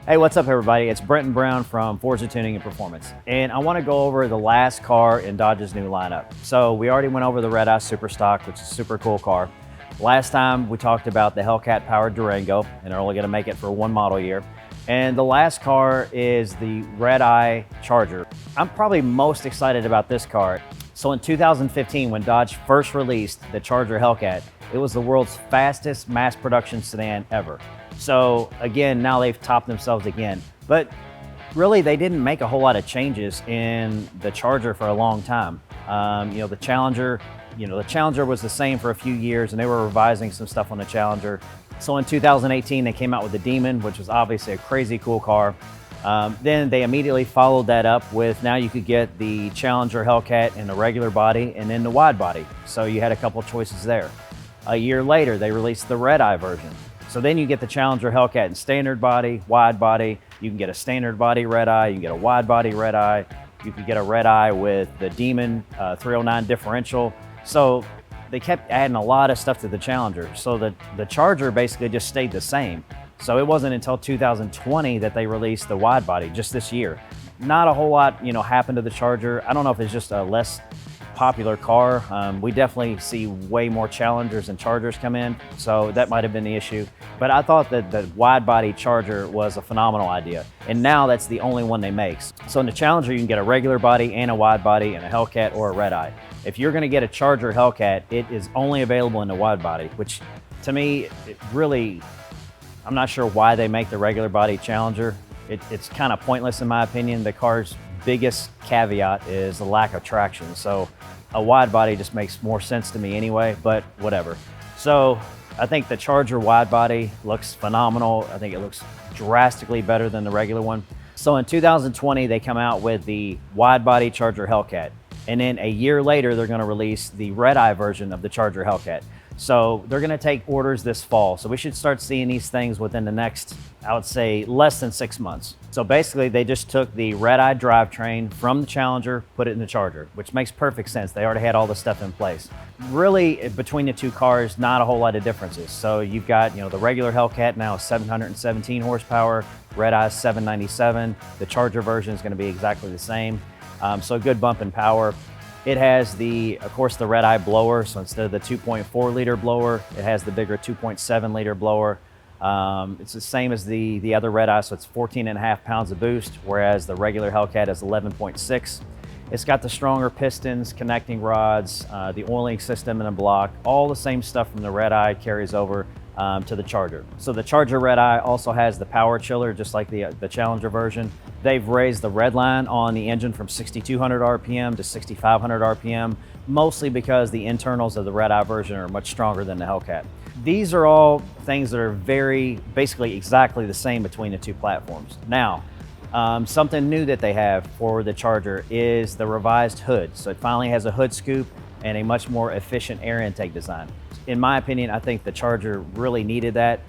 Hey, what's up everybody? It's Brenton Brown from Forza Tuning and Performance. And I want to go over the last car in Dodge's new lineup. So we already went over the Redeye Superstock, which is a super cool car. Last time we talked about the HELLCAT powered Durango, and they're only going to make it for one model year. And the last car is the Redeye Charger. I'm probably most excited about this car. So in 2015, when Dodge first released the Charger HELLCAT, it was the world's fastest mass production sedan ever. So again, now they've topped themselves again. But really, they didn't make a whole lot of changes in the Charger for a long time. The Challenger was the same for a few years, and they were revising some stuff on the Challenger. So in 2018, they came out with the Demon, which was obviously a crazy cool car. Then they immediately followed that up with, now you could get the Challenger HELLCAT in the regular body and then the wide body. So you had a couple choices there. A year later, they released the Redeye version. So then you get the Challenger HELLCAT in standard body, wide body. You can get a standard body Redeye, you can get a wide body Redeye, you can get a Redeye with the Demon 309 differential. So they kept adding a lot of stuff to the Challenger. So the Charger basically just stayed the same. So it wasn't until 2020 that they released the wide body, just this year. Not a whole lot, happened to the Charger. I don't know if it's just a less popular car. We definitely see way more Challengers and Chargers come in, so that might have been the issue. But I thought that the wide body Charger was a phenomenal idea, and now that's the only one they make. So in the Challenger, you can get a regular body and a wide body and a HELLCAT or a Redeye. If you're going to get a Charger HELLCAT, it is only available in the wide body, which to me, I'm not sure why they make the regular body Challenger. It's kind of pointless in my opinion. The car's biggest caveat is the lack of traction. So a wide body just makes more sense to me anyway, but whatever. So I think the Charger wide body looks phenomenal. I think it looks drastically better than the regular one. So in 2020, they come out with the wide body Charger HELLCAT. And then a year later, they're gonna release the Redeye version of the Charger HELLCAT. So they're gonna take orders this fall. So we should start seeing these things within the next, I would say, less than 6 months. So basically they just took the Redeye drivetrain from the Challenger, put it in the Charger, which makes perfect sense. They already had all the stuff in place. Really, between the two cars, not a whole lot of differences. So you've got, the regular HELLCAT now is 717 horsepower, Redeye is 797. The Charger version is gonna be exactly the same. So a good bump in power. It has of course, the Redeye blower. So instead of the 2.4 liter blower, it has the bigger 2.7 liter blower. It's the same as the other Redeye, so it's 14.5 pounds of boost, whereas the regular HELLCAT is 11.6. It's got the stronger pistons, connecting rods, the oiling system in a block. All the same stuff from the Redeye carries over to the Charger. So the Charger Redeye also has the power chiller, just like the Challenger version. They've raised the red line on the engine from 6,200 RPM to 6,500 RPM, mostly because the internals of the Redeye version are much stronger than the HELLCAT. These are all things that are basically exactly the same between the two platforms. Now, something new that they have for the Charger is the revised hood. So it finally has a hood scoop and a much more efficient air intake design. In my opinion, I think the Charger really needed that.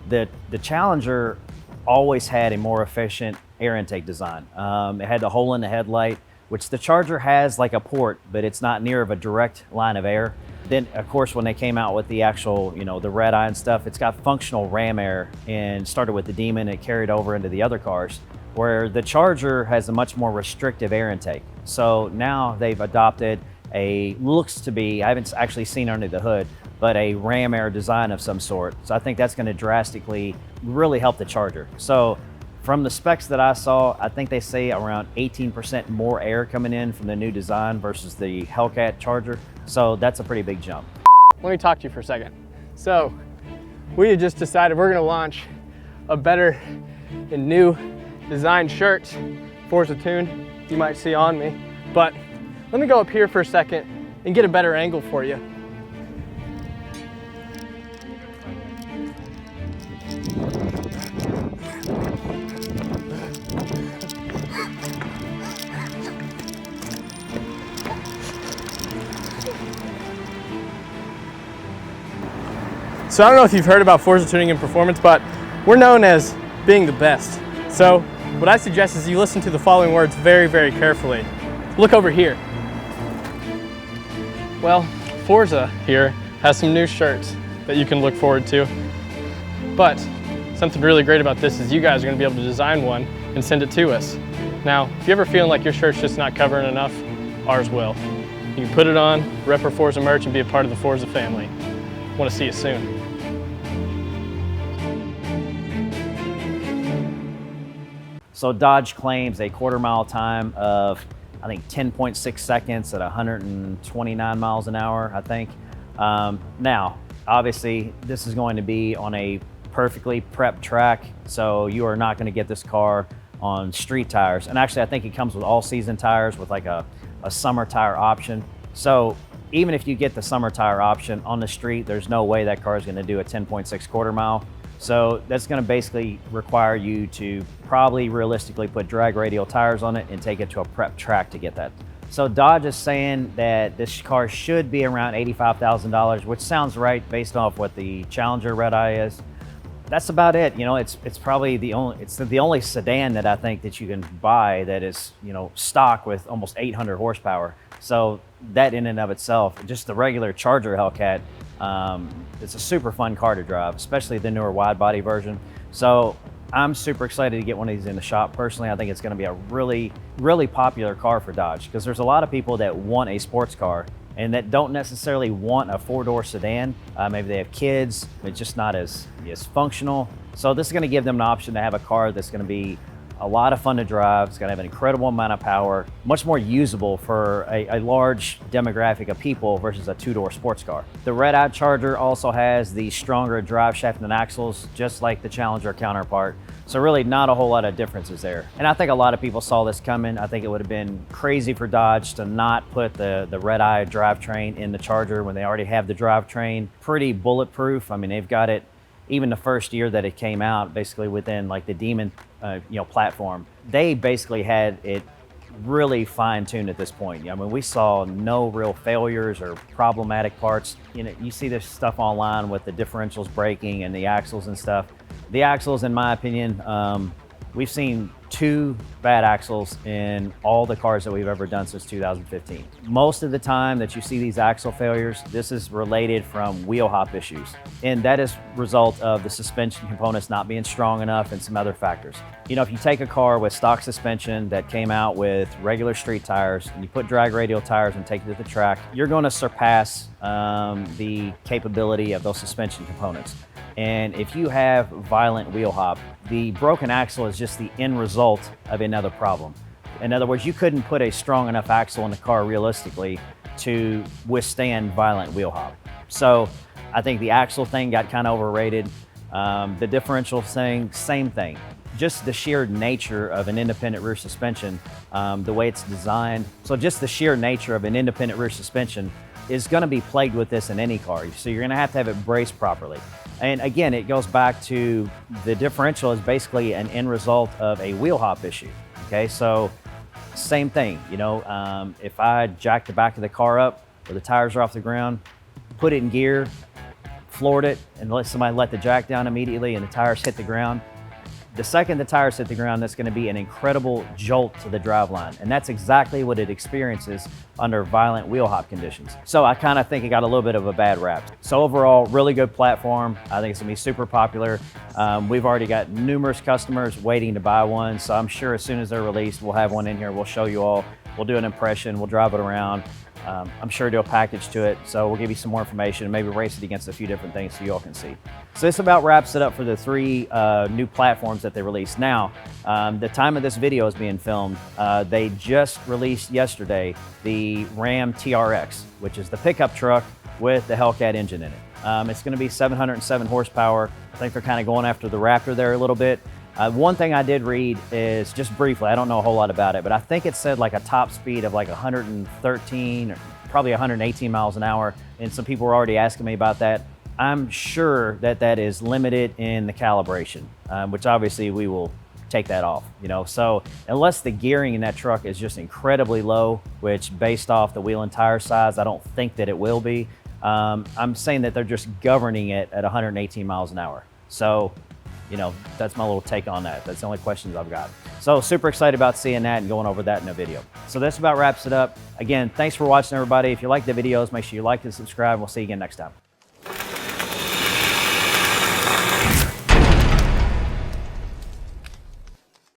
The Challenger always had a more efficient air intake design. It had the hole in the headlight, which the Charger has like a port, but it's not near of a direct line of air. Then, of course, when they came out with the actual, the Redeye and stuff, it's got functional ram air, and started with the Demon, it carried over into the other cars, where the Charger has a much more restrictive air intake. So now they've adopted looks to be, I haven't actually seen under the hood, but a ram air design of some sort. So I think that's going to drastically really help the Charger. So from the specs that I saw, I think they say around 18% more air coming in from the new design versus the HELLCAT Charger. So that's a pretty big jump. Let me talk to you for a second. So we had just decided we're going to launch a better and new design shirt, Forza Tune, you might see on me. But let me go up here for a second and get a better angle for you. So I don't know if you've heard about Forza Tuning and Performance, but we're known as being the best. So what I suggest is you listen to the following words very, very carefully. Look over here. Well, Forza here has some new shirts that you can look forward to. But something really great about this is you guys are going to be able to design one and send it to us. Now, if you're ever feeling like your shirt's just not covering enough, ours will. You can put it on, rep our Forza merch, and be a part of the Forza family. Want to see you soon. So Dodge claims a quarter-mile time of, I think, 10.6 seconds at 129 miles an hour, I think. Now, obviously, this is going to be on a perfectly prepped track, so you are not going to get this car on street tires. And actually, I think it comes with all-season tires with like a summer tire option. So even if you get the summer tire option on the street, there's no way that car is going to do a 10.6 quarter mile. So that's going to basically require you to probably realistically put drag radial tires on it and take it to a prep track to get that. So Dodge is saying that this car should be around $85,000, which sounds right based off what the Challenger Redeye is. That's about it. You know, it's probably the only sedan that I think that you can buy that is, you know, stock with almost 800 horsepower. So that in and of itself, just the regular Charger Hellcat, it's a super fun car to drive, especially the newer wide body version. So I'm super excited to get one of these in the shop. Personally, I think it's going to be a really, really popular car for Dodge, because there's a lot of people that want a sports car and that don't necessarily want a four-door sedan. Maybe they have kids, it's just not as functional. So this is going to give them an option to have a car that's going to be a lot of fun to drive. It's going to have an incredible amount of power, much more usable for a large demographic of people versus a two-door sports car. The Redeye Charger also has the stronger drive shaft and axles, just like the Challenger counterpart. So really not a whole lot of differences there. And I think a lot of people saw this coming. I think it would have been crazy for Dodge to not put the Redeye drivetrain in the Charger when they already have the drivetrain pretty bulletproof. I mean, they've got it even the first year that it came out, basically within like the Demon platform. They basically had it really fine-tuned at this point. I mean, we saw no real failures or problematic parts. You know, you see this stuff online with the differentials breaking and the axles and stuff. The axles, in my opinion, we've seen 2 bad axles in all the cars that we've ever done since 2015. Most of the time that you see these axle failures, this is related from wheel hop issues. And that is a result of the suspension components not being strong enough and some other factors. You know, if you take a car with stock suspension that came out with regular street tires and you put drag radial tires and take it to the track, you're going to surpass the capability of those suspension components. And if you have violent wheel hop, the broken axle is just the end result of another problem. In other words, you couldn't put a strong enough axle in the car realistically to withstand violent wheel hop. So I think the axle thing got kind of overrated. The differential thing, same thing. Just the sheer nature of an independent rear suspension, the way it's designed. So just the sheer nature of an independent rear suspension is going to be plagued with this in any car. So you're going to have it braced properly. And again, it goes back to the differential is basically an end result of a wheel hop issue. Okay, so same thing. You know, if I jack the back of the car up where the tires are off the ground, put it in gear, floored it, and let somebody let the jack down immediately and the tires hit the ground, the second the tires hit the ground, that's going to be an incredible jolt to the driveline. And that's exactly what it experiences under violent wheel hop conditions. So I kind of think it got a little bit of a bad rap. So overall, really good platform. I think it's going to be super popular. We've already got numerous customers waiting to buy one. So I'm sure as soon as they're released, we'll have one in here. We'll show you all. We'll do an impression. We'll drive it around. I'm sure do a package to it, so we'll give you some more information and maybe race it against a few different things so you all can see. So this about wraps it up for the 3 new platforms that they released. Now, the time of this video is being filmed, they just released yesterday the RAM TRX, which is the pickup truck with the HELLCAT engine in it. It's going to be 707 horsepower. I think they're kind of going after the Raptor there a little bit. One thing I did read is, just briefly, I don't know a whole lot about it, but I think it said like a top speed of like 113 or probably 118 miles an hour. And some people were already asking me about that. I'm sure that that is limited in the calibration, which obviously we will take that off, you know. So unless the gearing in that truck is just incredibly low, which based off the wheel and tire size, I don't think that it will be. I'm saying that they're just governing it at 118 miles an hour. So, you know, that's my little take on that. That's the only questions I've got. So super excited about seeing that and going over that in a video. So this about wraps it up. Again, thanks for watching, everybody. If you like the videos, make sure you like and subscribe. We'll see you again next time.